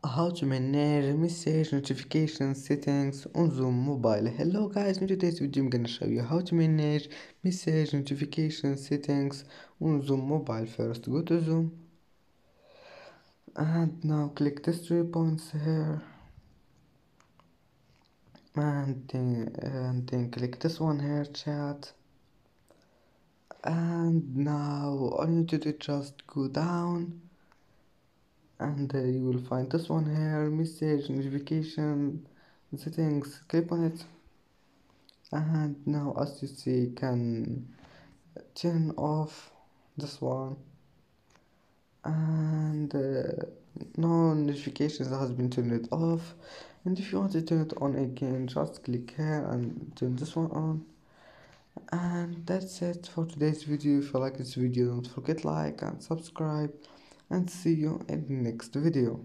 How to manage message notification settings on Zoom Mobile. Hello guys, in today's video I'm gonna show you how to manage message notification settings on Zoom Mobile. First go to Zoom and now click these 3 points here and then click this one here, chat, and now all you need to do is just go down and you will find this one here, message notification settings. Click on it, and now as you see you can turn off this one, and no notifications has been turned off. And if you want to turn it on again, just click here and turn this one on. And that's it for today's video. If you like this video, don't forget like and subscribe, and see you in the next video.